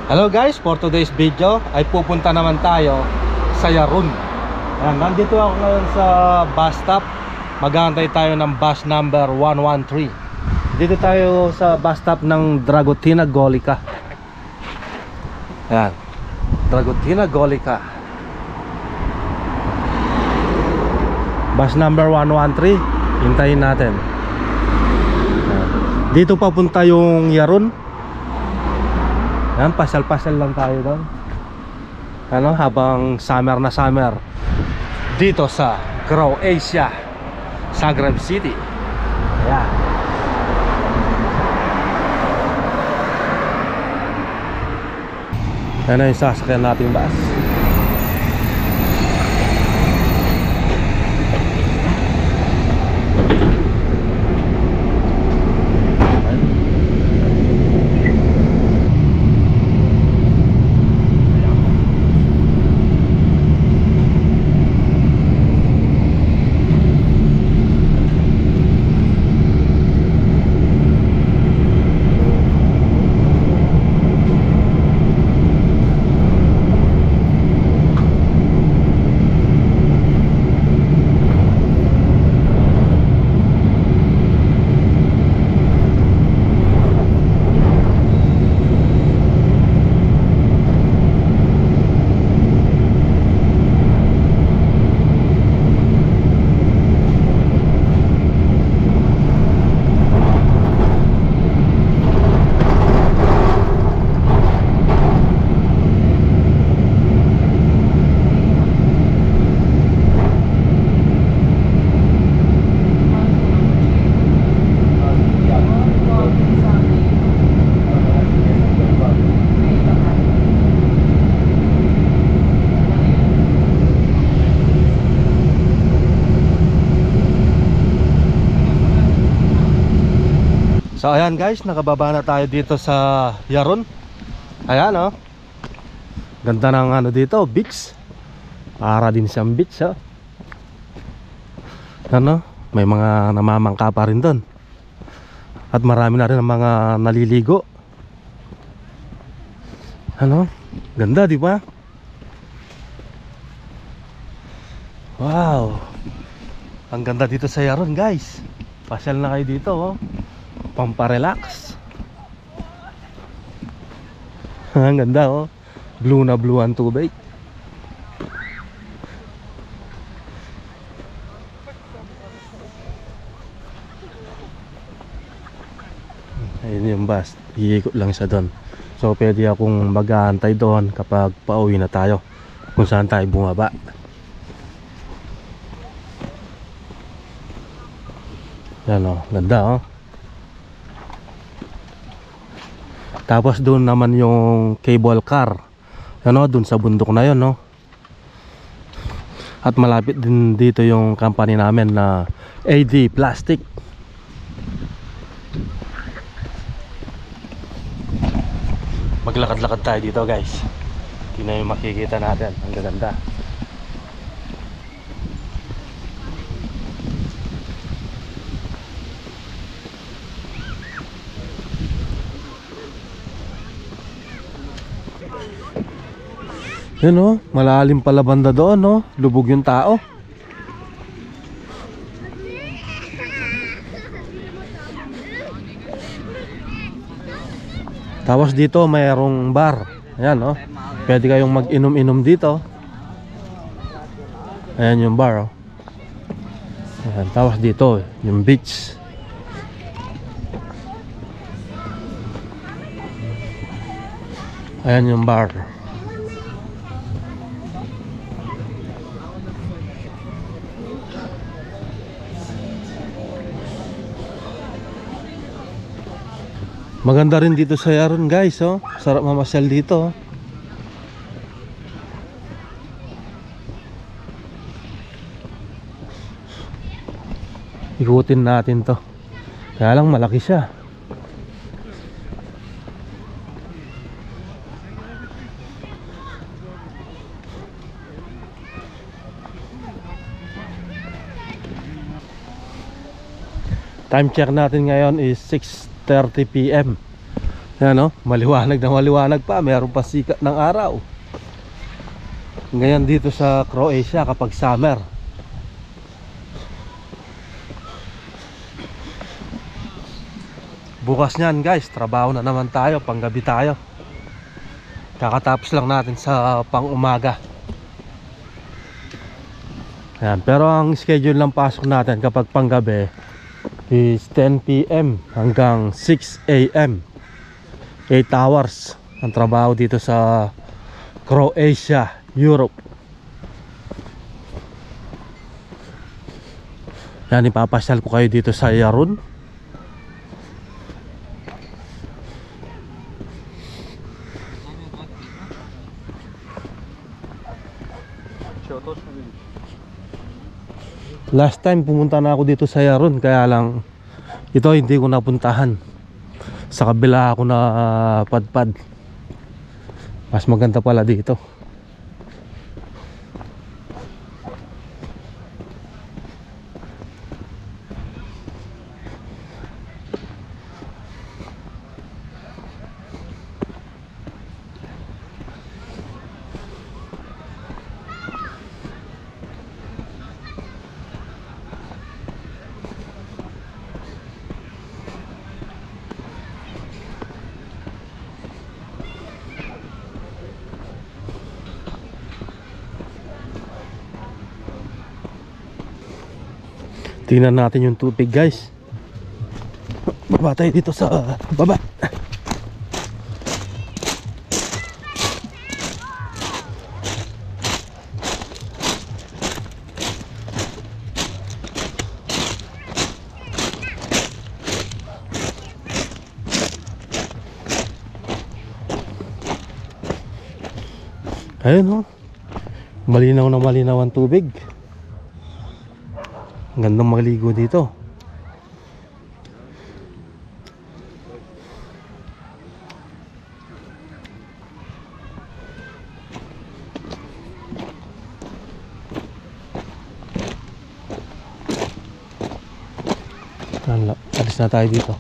Hello guys, for today's video ay pupunta naman tayo sa Yarun. Ayan, nandito ako ngayon sa bus stop. Mag-aantay tayo ng bus number 113. Dito tayo sa bus stop ng Dragutina Golica. Ayan, Dragutina Golica. Bus number 113. Hintayin natin. Ayan. Dito papunta yung Yarun. Yan, pasal-pasal lang tayo doon. Ano, habang summer na summer dito sa Croatia, Zagreb City. Ayan. Yan na yung sasakyan nating bus. So ayan guys, nakababa na tayo dito sa Yarun. Ayan oh, ganda ng ano dito, beach. Para din siyang beach oh. Ano, may mga namamangka pa rin doon. At marami na rin ang mga naliligo. Ano, ganda di ba? Wow, ang ganda dito sa Yarun guys. Pasyal na kayo dito oh, pamparelax. Ang ganda oh, blue na blue ang tubig. Ayun yung bus, iikot lang siya doon. So pwede akong mag-aantay doon kapag pauwi na tayo, kung saan tayo bumaba. Yan oh, ganda oh. Tapos doon naman yung cable car, ano, doon sa bundok na yun, no? At malapit din dito yung company namin na AD Plastic. Maglakad-lakad tayo dito guys. Hindi na yung makikita natin. Ang gaganda. Yun oh, malalim pala banda doon no, lubog yung tao. Tapos dito mayroong bar. Ayan oh, pwede kayong mag-inom-inom dito. Ayan yung bar oh. Ayan, tapos dito yung beach. Ayan yung bar. Maganda rin dito sa Yarun guys oh. Sarap mamasyal dito oh. Ikutin natin to. Kaya lang malaki siya. Time check natin ngayon is 6:30 PM. Yan o, maliwanag na maliwanag pa. Meron pa sikat ng araw. Ngayon dito sa Croatia kapag summer. Bukas niyan guys, trabaho na naman tayo, panggabi tayo. Kakatapos lang natin sa pang-umaga. Yan, pero ang schedule ng pasok natin kapag panggabi is 10 PM hanggang 6 AM. 8 hours ang trabaho dito sa Croatia, Europe. Yan, ipapasyal ko kayo dito sa Yarun. Last time pumunta na ako dito sa Yarun, kaya lang ito hindi ko napuntahan. Sa kabila ako na padpad. Mas maganda pala dito. Tingnan natin yung tubig guys. Baba tayo dito sa baba. Ayun oh, malinaw na malinaw ang tubig. Gandang maligo dito. Alis na tayo dito.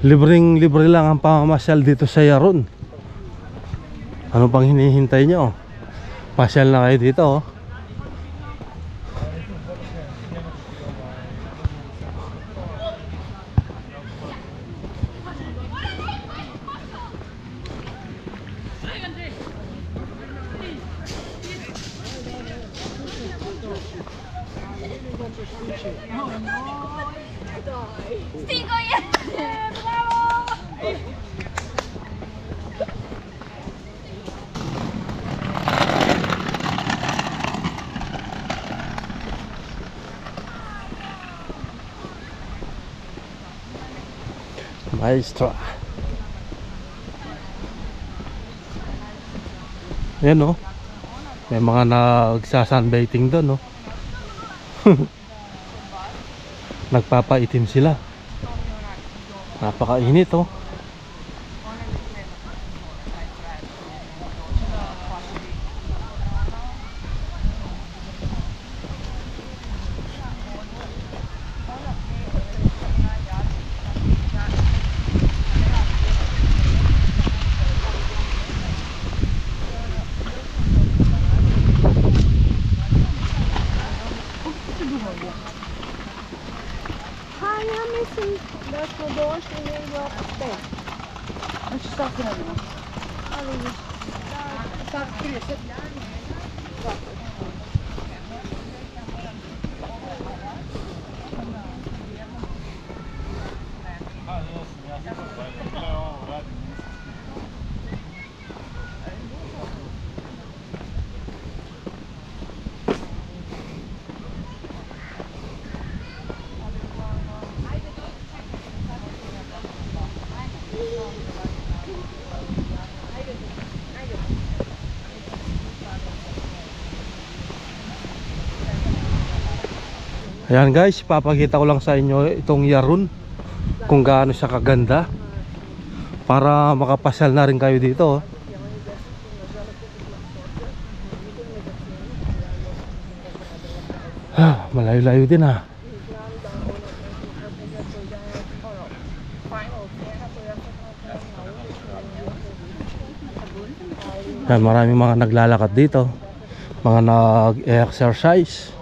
Libre lang ang pamamasyal dito sa Yarun. Ano pang hinihintay nyo? Pasyal na kayo dito oh. Stigo yan! Bravo! Maestro. Ayan oh. May mga nagsasunbathing doon oh. Nagpapaitim sila. Napakainit oh. Ayan guys, papakita ko lang sa inyo itong Yarun, kung gaano siya kaganda, para makapasyal na rin kayo dito. Malayo-layo din ha. Yan, maraming mga naglalakad dito, mga nag-exercise.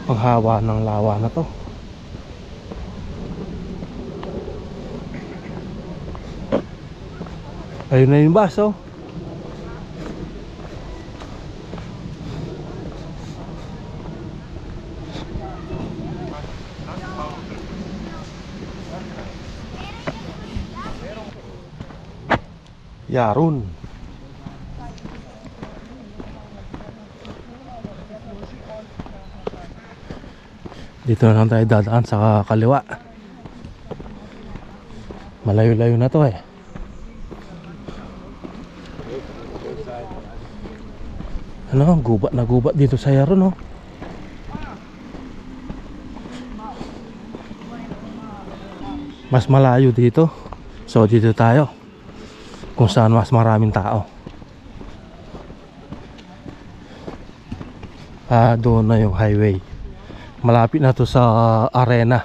Ang haba ng lawa na to. Ayun na yung bus, oh. Yarun. Dito na lang tayo dadaan sa kaliwa. Malayo-layo na to eh. Ano, gubat na gubat dito sa Yarun, oh. Mas malayo dito. So dito tayo, kung saan mas maraming tao. Doon na yung highway. Malapit na to sa Arena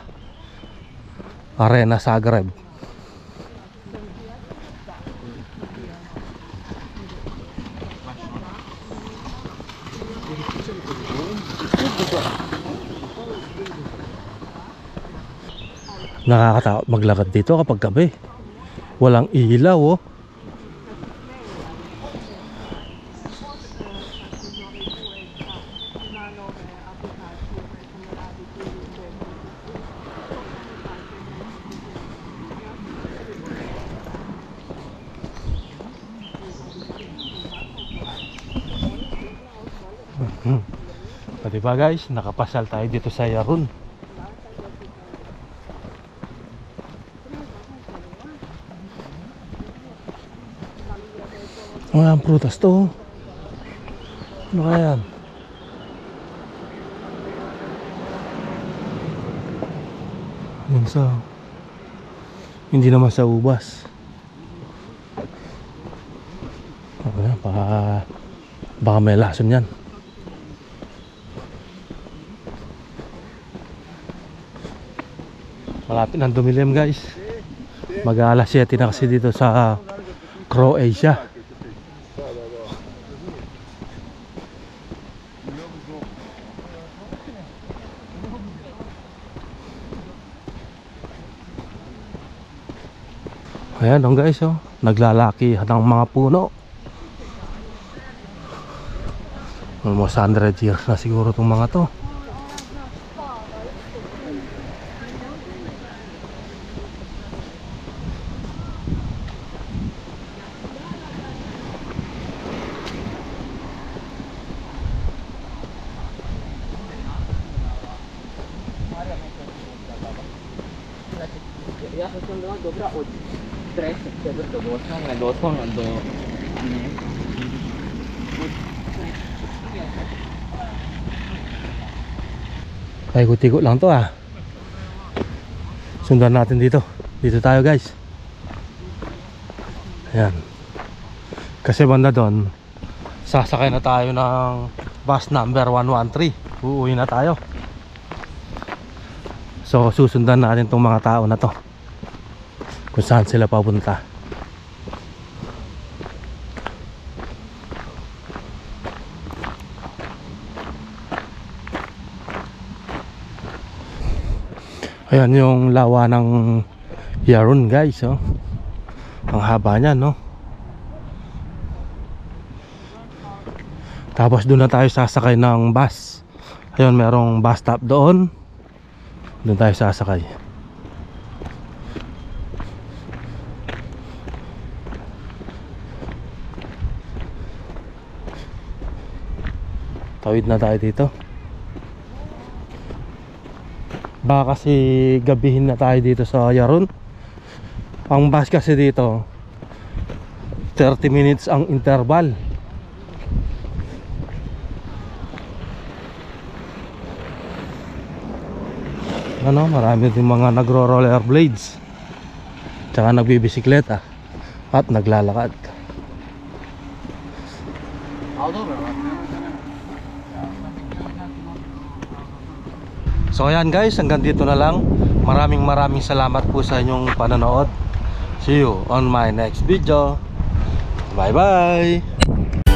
Zagreb. Nakakatakot maglakad dito kapag gabi. Walang ilaw, oh. Pati ba guys, nakapasal tayo dito sa Yarun. Ang prutas to. Ano kaya yan? Yan sa, hindi naman sa ubas. Ano, baka may lason yan. Malapit ng dumilim guys. Mag-alas 7 na kasi dito sa Croatia. Ayan dong guys, oh. Naglalaki ng mga puno. Almost 100 years na siguro itong mga to. Ay, ikot-ikot lang to ah. Sundan natin dito. Dito tayo guys. Ayan. Kasi banda doon, sasakay na tayo ng bus number 113. Uuwi na tayo. So susundan natin tong mga tao na to, kung saan sila papunta. Ayan yung lawa ng Yarun guys, oh. Ang haba niya, no? Tapos doon na tayo sasakay ng bus. Ayun, merong bus stop doon. Doon tayo sasakay. Tawid na tayo dito. Baka kasi gabihin na tayo dito sa Yarun. Ang bus kasi dito 30 minutes ang interval. Ano, marami din mga nagro-rollerblades, tsaka nagbibisikleta at naglalakad. So ayan guys, hanggang dito na lang. Maraming salamat po sa inyong panonood. See you on my next video. Bye bye.